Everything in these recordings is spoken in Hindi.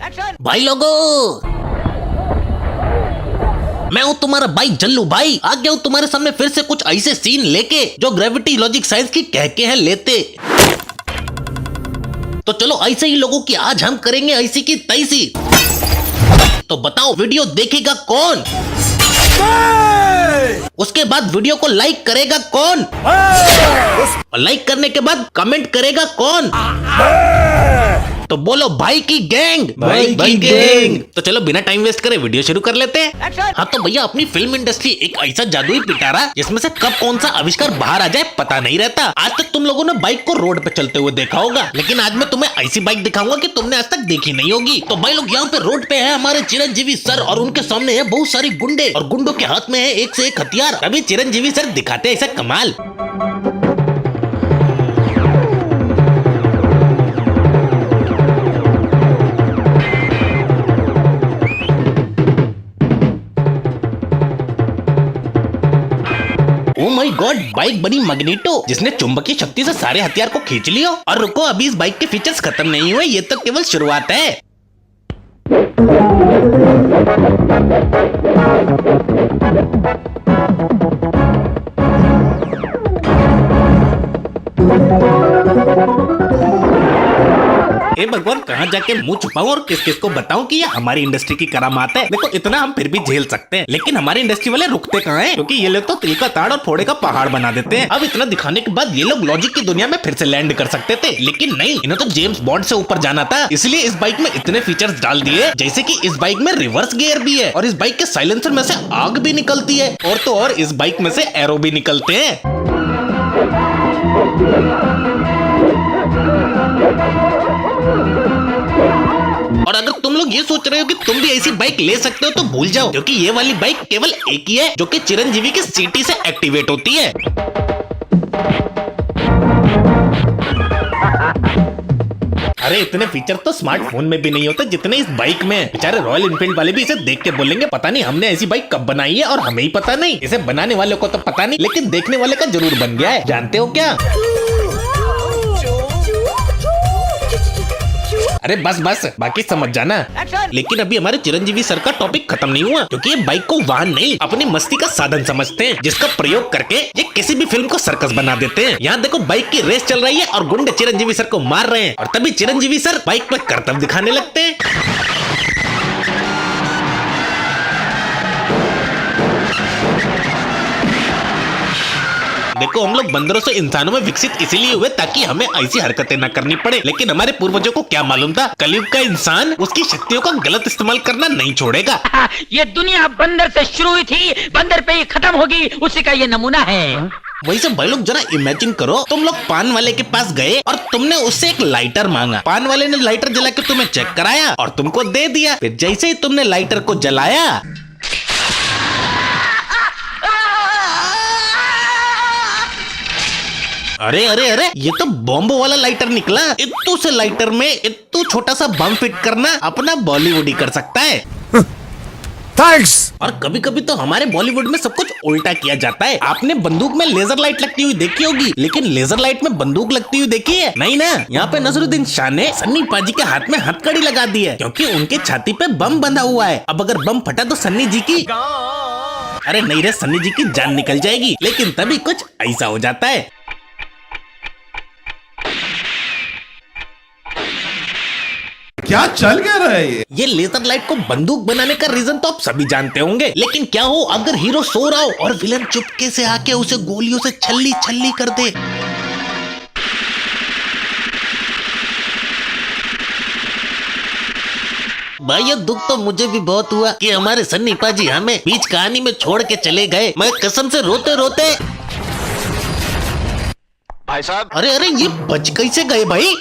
भाई लोगों, मैं हूँ तुम्हारा भाई जल्लू भाई। आ गया हूँ तुम्हारे सामने फिर से कुछ ऐसे सीन लेके जो ग्रेविटी लॉजिक साइंस की कह के हैं लेते। तो चलो ऐसे ही लोगों की आज हम करेंगे ऐसी की तैसी। तो बताओ वीडियो देखेगा कौन? उसके बाद वीडियो को लाइक करेगा कौन? और लाइक करने के बाद कमेंट करेगा कौन? तो बोलो भाई की गैंग, भाई की गैंग। तो चलो बिना टाइम वेस्ट करे वीडियो शुरू कर लेते हैं। हाँ तो भैया, अपनी फिल्म इंडस्ट्री एक ऐसा जादुई पिटारा जिसमें से कब कौन सा आविष्कार बाहर आ जाए पता नहीं रहता। आज तक तुम लोगों ने बाइक को रोड पे चलते हुए देखा होगा, लेकिन आज मैं तुम्हें ऐसी बाइक दिखाऊंगा कि तुमने आज तक देखी नहीं होगी। तो भाई लोग, यहाँ पे रोड पे है हमारे चिरंजीवी सर और उनके सामने है बहुत सारी गुंडे और गुंडों के हाथ में है एक से एक हथियार। अभी चिरंजीवी सर दिखाते हैं ऐसा कमाल। ओ माय गॉड, बाइक बनी मैग्नेटो जिसने चुंबकीय शक्ति से सारे हथियार को खींच लिया। और रुको, अभी इस बाइक के फीचर्स खत्म नहीं हुए, ये तो केवल शुरुआत है। हे भगवान, कहाँ जाके मुंह छुपाऊं और किस किस को बताऊं कि ये हमारी इंडस्ट्री की करामात है। देखो, इतना हम फिर भी झेल सकते हैं, लेकिन हमारी इंडस्ट्री वाले रुकते कहाँ हैं? क्योंकि ये लोग तो तिल का ताड़ और फोड़े का पहाड़ बना देते हैं। अब इतना दिखाने के बाद ये लोग लॉजिक की दुनिया में फिर से लैंड कर सकते थे, लेकिन नहीं, इन्हें तो जेम्स बॉन्ड से ऊपर जाना था। इसलिए इस बाइक में इतने फीचर्स डाल दिए, जैसे कि इस बाइक में रिवर्स गियर भी है और इस बाइक के साइलेंसर में से आग भी निकलती है, और तो और इस बाइक में से एरो भी निकलते हैं। और अगर तुम लोग ये सोच रहे हो कि तुम भी ऐसी बाइक ले सकते हो तो भूल जाओ, क्योंकि ये वाली बाइक केवल एक ही है जो कि चिरंजीवी के सीटी से एक्टिवेट होती है। अरे इतने फीचर तो स्मार्टफोन में भी नहीं होते जितने इस बाइक में। बेचारे रॉयल एनफील्ड वाले भी इसे देख के बोलेंगे, पता नहीं हमने ऐसी बाइक कब बनाई है और हमें ही पता नहीं। इसे बनाने वाले को तो पता नहीं, लेकिन देखने वाले का जरूर बन गया है। जानते हो क्या? अरे बस बस, बाकी समझ जाना। लेकिन अभी हमारे चिरंजीवी सर का टॉपिक खत्म नहीं हुआ, क्योंकि ये बाइक को वाहन नहीं, अपनी मस्ती का साधन समझते हैं, जिसका प्रयोग करके ये किसी भी फिल्म को सर्कस बना देते हैं। यहाँ देखो, बाइक की रेस चल रही है और गुंडे चिरंजीवी सर को मार रहे हैं, और तभी चिरंजीवी सर बाइक पे करतब दिखाने लगते हैं। देखो, हम लोग बंदरों से इंसानों में विकसित इसीलिए हुए ताकि हमें ऐसी हरकतें न करनी पड़े, लेकिन हमारे पूर्वजों को क्या मालूम था, कलयुग का इंसान उसकी शक्तियों का गलत इस्तेमाल करना नहीं छोड़ेगा। ये दुनिया बंदर से शुरू हुई थी, बंदर पे ही खत्म होगी, उसी का ये नमूना है। वही सब भाई लोग, जरा इमेजिन करो, तुम लोग पान वाले के पास गए और तुमने उससे एक लाइटर मांगा। पान वाले ने लाइटर जला के तुम्हें चेक कराया और तुमको दे दिया। फिर जैसे ही तुमने लाइटर को जलाया, अरे अरे अरे, ये तो बॉम्ब वाला लाइटर निकला। इत्तू से लाइटर में इत्तू छोटा सा बम फिट करना अपना बॉलीवुड ही कर सकता है। थैंक्स। और कभी कभी तो हमारे बॉलीवुड में सब कुछ उल्टा किया जाता है। आपने बंदूक में लेजर लाइट लगती हुई देखी होगी, लेकिन लेजर लाइट में बंदूक लगती हुई देखी है? नहीं ना। यहाँ पे नसरुद्दीन शाह ने सन्नी पाजी के हाथ में हथकड़ी लगा दी है, क्योंकि उनके छाती पे बम बंधा हुआ है। अब अगर बम फटा तो सन्नी जी की, अरे नहीं रे, सन्नी जी की जान निकल जाएगी। लेकिन तभी कुछ ऐसा हो जाता है। क्या चल क्या रहा है ये लेजर लाइट को बंदूक बनाने का रीजन तो आप सभी जानते होंगे, लेकिन क्या हो अगर हीरो सो रहा हो और विलन चुपके से आके उसे गोलियों से छल्ली छल्ली कर दे? भाई ये दुख तो मुझे भी बहुत हुआ कि हमारे सन्नी पाजी हमें बीच कहानी में छोड़ के चले गए। मैं कसम से रोते रोते, भाई साहब, अरे अरे, ये बच कैसे गए भाई?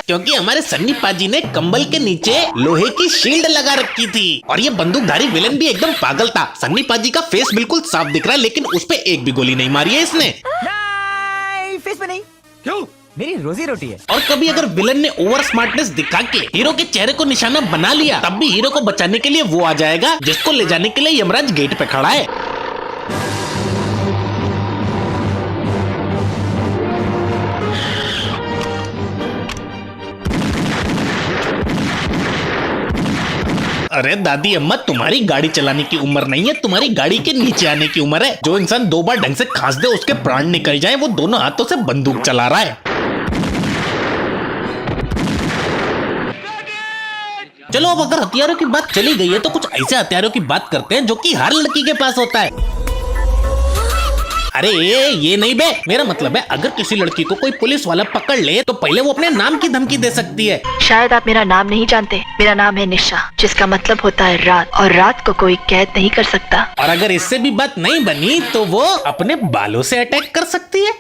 क्योंकि हमारे सन्नी पाजी ने कंबल के नीचे लोहे की शील्ड लगा रखी थी, और ये बंदूकधारी विलन भी एकदम पागल था। सन्नी पाजी का फेस बिल्कुल साफ दिख रहा है, लेकिन उस पे एक भी गोली नहीं मारी है इसने। नहीं, फेस पे नहीं। क्यों? मेरी रोजी रोटी है। और कभी अगर विलन ने ओवर स्मार्टनेस दिखा के हीरो के चेहरे को निशाना बना लिया, तब भी हीरो को बचाने के लिए वो आ जाएगा जिसको ले जाने के लिए यमराज गेट पे खड़ा है। अरे दादी अम्मा, तुम्हारी गाड़ी चलाने की उम्र नहीं है, तुम्हारी गाड़ी के नीचे आने की उम्र है। जो इंसान 2 बार ढंग से खांस दे उसके प्राण निकल जाए, वो दोनों हाथों से बंदूक चला रहा है। चलो अब अगर हथियारों की बात चली गई है तो कुछ ऐसे हथियारों की बात करते हैं जो कि हर लड़की के पास होता है। अरे ये नहीं बे, मेरा मतलब है अगर किसी लड़की को कोई पुलिस वाला पकड़ ले तो पहले वो अपने नाम की धमकी दे सकती है। शायद आप मेरा नाम नहीं जानते, मेरा नाम है निशा, जिसका मतलब होता है रात, और रात को कोई कैद नहीं कर सकता। और अगर इससे भी बात नहीं बनी तो वो अपने बालों से अटैक कर सकती है।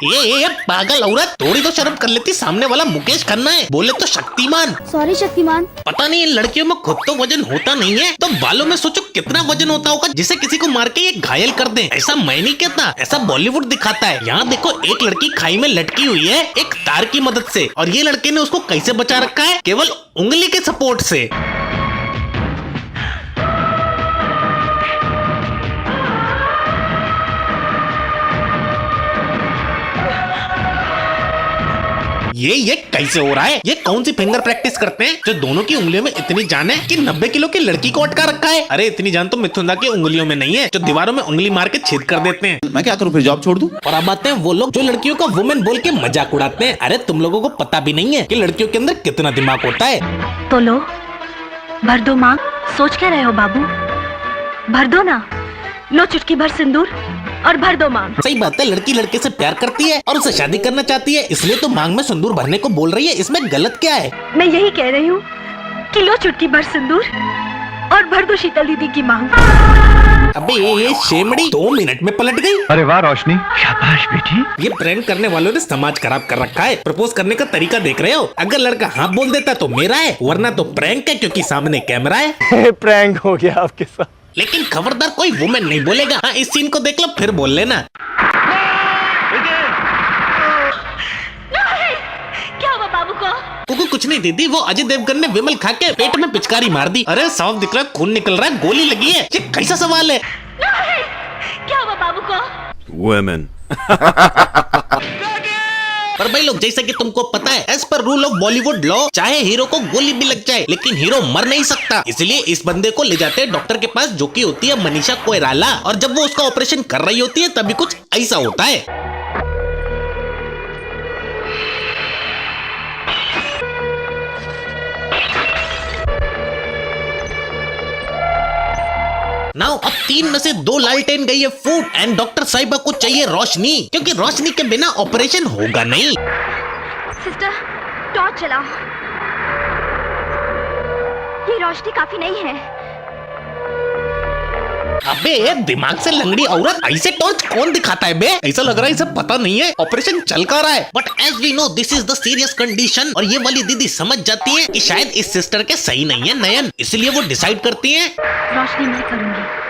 ये पागल औरत, थोड़ी तो शर्म कर लेती, सामने वाला मुकेश खन्ना है, बोले तो शक्तिमान। सॉरी शक्तिमान। पता नहीं इन लड़कियों में खुद तो वजन होता नहीं है तो बालों में सोचो कितना वजन होता होगा जिसे किसी को मार के ये घायल कर दे। ऐसा मैं नहीं कहता, ऐसा बॉलीवुड दिखाता है। यहाँ देखो एक लड़की खाई में लटकी हुई है एक तार की मदद से, और ये लड़के ने उसको कैसे बचा रखा है, केवल उंगली के सपोर्ट से। ये कैसे हो रहा है? ये कौन सी फिंगर प्रैक्टिस करते हैं जो दोनों की उंगलियों में इतनी जान है कि 90 किलो की लड़की को अटका रखा है? अरे इतनी जान तो मिथुन दा की उंगलियों में नहीं है जो दीवारों में उंगली मार के छेद कर देते हैं। मैं क्या करूं, फिर जॉब छोड़ दूं? और अब आते हैं वो लोग जो लड़कियों का वुमेन बोल के मजाक उड़ाते हैं। अरे तुम लोगों को पता भी नहीं है कि लड़कियों के अंदर कितना दिमाग होता है। तो लो, भर दो मांग, सोच क्या रहे हो बाबू, भर दो ना, लो चुटकी भर सिंदूर और भर दो मांग। सही बात है, लड़की लड़के से प्यार करती है और उसे शादी करना चाहती है, इसलिए तो मांग में सिंदूर भरने को बोल रही है। इसमें गलत क्या है? मैं यही कह रही हूँ कि लो चुटकी भर सिंदूर और भर दो शीतल दीदी की मांग। अबे ये शेमड़ी 2 मिनट में पलट गई। अरे वाह रोशनी, शाबाश बेटी। ये प्रैंक करने वालों ने समाज खराब कर रखा है। प्रपोज करने का तरीका देख रहे हो? अगर लड़का हाँ बोल देता तो मेरा है, वरना तो प्रैंक है क्योंकि सामने कैमरा है। प्रैंक हो गया आपके साथ। लेकिन खबरदार कोई वुमेन नहीं बोलेगा। हाँ इस सीन को देख लो फिर बोल लेना। क्या हुआ बाबू को? कुछ नहीं दीदी, वो अजय देवगन ने विमल खा के पेट में पिचकारी मार दी। अरे साफ दिख रहा है, खून निकल रहा है, गोली लगी है। ये कैसा सवाल है? क्या हुआ बाबू को? वुमेन। पर भाई लोग, जैसा कि तुमको पता है, as per rule of Bollywood law, चाहे हीरो को गोली भी लग जाए लेकिन हीरो मर नहीं सकता। इसलिए इस बंदे को ले जाते हैं डॉक्टर के पास, जो कि होती है मनीषा कोइराला। और जब वो उसका ऑपरेशन कर रही होती है तभी कुछ ऐसा होता है। नाउ अब 3 में से 2 लालटेन गई है फूट एंड डॉक्टर साहिबा को चाहिए रोशनी, क्योंकि रोशनी के बिना ऑपरेशन होगा नहीं। सिस्टर टॉर्च चलाओ, ये रोशनी काफी नहीं है। अबे दिमाग से लंगड़ी औरत, ऐसे टॉर्च कौन दिखाता है बे? ऐसा लग रहा है इसे पता नहीं है ऑपरेशन चल कर रहा है। But as we know this is the serious condition, और ये वाली दीदी समझ जाती है कि शायद इस सिस्टर के सही नहीं है नयन, इसलिए वो डिसाइड करती है रोशनी मैं करूंगी।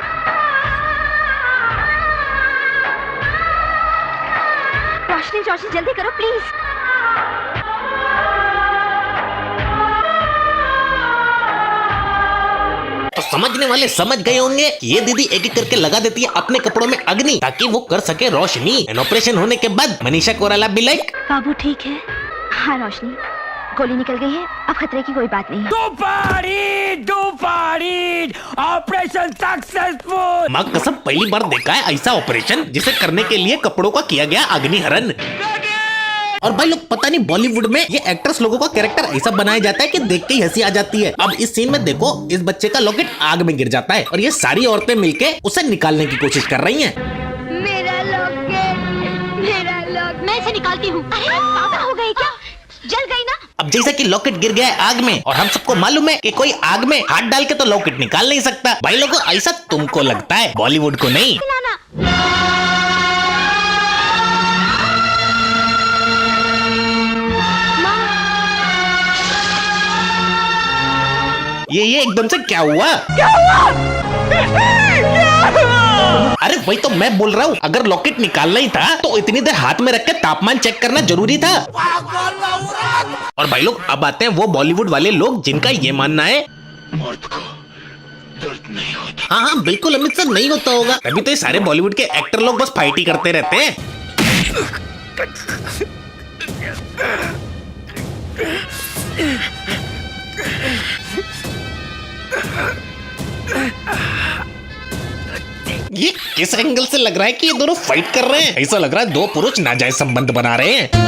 रोशनी रोशनी जल्दी करो प्लीज। तो समझने वाले समझ गए होंगे कि ये दीदी एक एक करके लगा देती है अपने कपड़ों में अग्नि ताकि वो कर सके रोशनी। एंड ऑपरेशन होने के बाद मनीषा कोइराला भी लाइक, बाबू ठीक है? हाँ रोशनी, गोली निकल गई है, अब खतरे की कोई बात नहीं है। Operation successful. माँ कसम पहली बार देखा है ऐसा ऑपरेशन जिसे करने के लिए कपड़ों का किया गया अग्निहरण। और भाई लोग, पता नहीं बॉलीवुड में ये एक्ट्रेस लोगों का कैरेक्टर ऐसा बनाया जाता है कि देख के ही हंसी आ जाती है। अब इस सीन में देखो, इस बच्चे का लॉकेट आग में गिर जाता है और ये सारी औरतें मिलके उसे निकालने की कोशिश कर रही हैं। मेरा लॉकेट, मेरा लॉकेट, मैं इसे निकालती हूँ। अरे पागल हो गई क्या? जल गई ना? अब जैसा कि लॉकेट गिर गया है आग में, और हम सबको मालूम है कि कोई आग में हाथ डाल के तो लॉकेट निकाल नहीं सकता। भाई लोगों, ऐसा तुमको लगता है, बॉलीवुड को नहीं। ये एकदम से क्या हुआ? अरे वही तो मैं बोल रहा हूँ, अगर लॉकेट निकालना ही था तो इतनी देर हाथ में रख के तापमान चेक करना जरूरी था। और भाई लोग, अब आते हैं वो बॉलीवुड वाले लोग जिनका ये मानना है मर्द को दर्द नहीं होता। हाँ बिल्कुल अमित सर, नहीं होता होगा, तभी तो ये सारे बॉलीवुड के एक्टर लोग बस फाइट ही करते रहते हैं। ये किस एंगल से लग रहा है कि ये दोनों फाइट कर रहे हैं? ऐसा लग रहा है दो पुरुष नाजायज संबंध बना रहे हैं।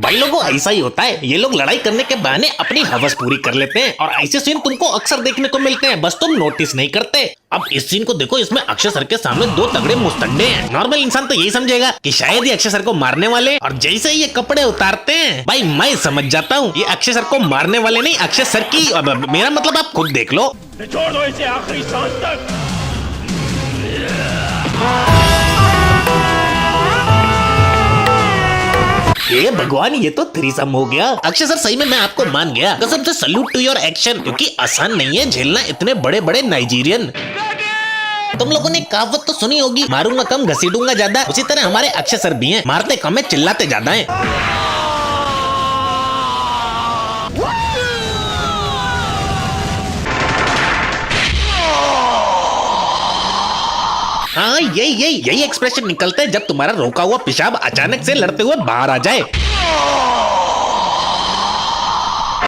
भाई लोगों ऐसा ही होता है, ये लोग लड़ाई करने के बहाने अपनी हवस पूरी कर लेते हैं और ऐसे सीन तुमको अक्सर देखने को मिलते हैं, बस तुम नोटिस नहीं करते। अब इस सीन को देखो, इसमें अक्षय सर के सामने दो तगड़े मुस्तंडे हैं। नॉर्मल इंसान तो यही समझेगा कि शायद ये अक्षय सर को मारने वाले, और जैसे ही ये कपड़े उतारते हैं भाई मैं समझ जाता हूँ ये अक्षय सर को मारने वाले नहीं, अक्षय सर की मेरा मतलब आप खुद देख लो। छोड़ दो इसे आखिरी सांस तक। ये भगवान, ये तो थ्रीसम हो गया। अक्षय सर सही में मैं आपको मान गया, कसम से सल्यूट टू योर एक्शन, क्योंकि आसान नहीं है झेलना इतने बड़े बड़े नाइजीरियन। तुम लोगों ने कहावत तो सुनी होगी, मारूंगा कम घसीटूंगा ज्यादा। उसी तरह हमारे अक्षय सर भी हैं, मारते कम है चिल्लाते ज्यादा हैं। हाँ यही एक्सप्रेशन निकलते हैं जब तुम्हारा रोका हुआ पेशाब अचानक से लड़ते हुए बाहर आ जाए।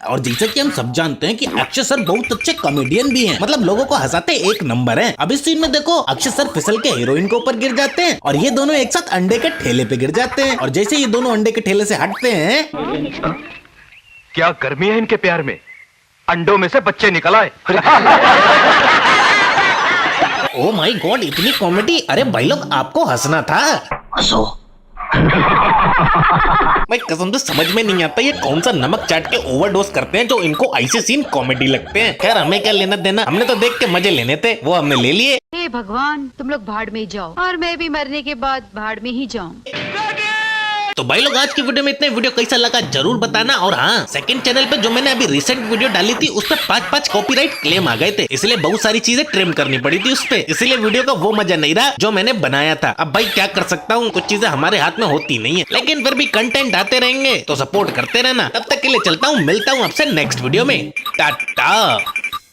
और जैसे कि हम सब जानते हैं कि अक्षय सर बहुत अच्छे कॉमेडियन भी हैं, मतलब लोगों को हंसाते एक नंबर हैं। अब इस सीन में देखो, अक्षय सर फिसल के हीरोइन के ऊपर गिर जाते हैं और ये दोनों एक साथ अंडे के ठेले पे गिर जाते हैं। और जैसे ये दोनों अंडे के ठेले से हटते हैं, क्या गर्मी है इनके प्यार में, अंडों में से बच्चे निकल आए। ओ माय गॉड, इतनी कॉमेडी। अरे भाई लोग आपको हंसना था, हंसो। भाई कसम से समझ में नहीं आता ये कौन सा नमक चाट के ओवरडोज करते हैं जो इनको ऐसे सीन कॉमेडी लगते हैं। खैर हमें क्या लेना देना, हमने तो देख के मजे लेने थे, वो हमने ले लिए। हे भगवान, तुम लोग भाड़ में ही जाओ और मैं भी मरने के बाद भाड़ में ही जाऊं। तो भाई लोग आज की वीडियो में इतने। वीडियो कैसा लगा जरूर बताना। और हाँ, सेकंड चैनल पे जो मैंने अभी रिसेंट वीडियो डाली थी उस पर 5 कॉपीराइट क्लेम आ गए थे, इसलिए बहुत सारी चीजें ट्रिम करनी पड़ी थी उस पे, इसलिए वीडियो का वो मजा नहीं रहा जो मैंने बनाया था। अब भाई क्या कर सकता हूँ, कुछ चीजें हमारे हाथ में होती नहीं है, लेकिन फिर भी कंटेंट आते रहेंगे तो सपोर्ट करते रहना। तब तक के लिए चलता हूँ, मिलता हूँ आपसे नेक्स्ट वीडियो में। टाटा।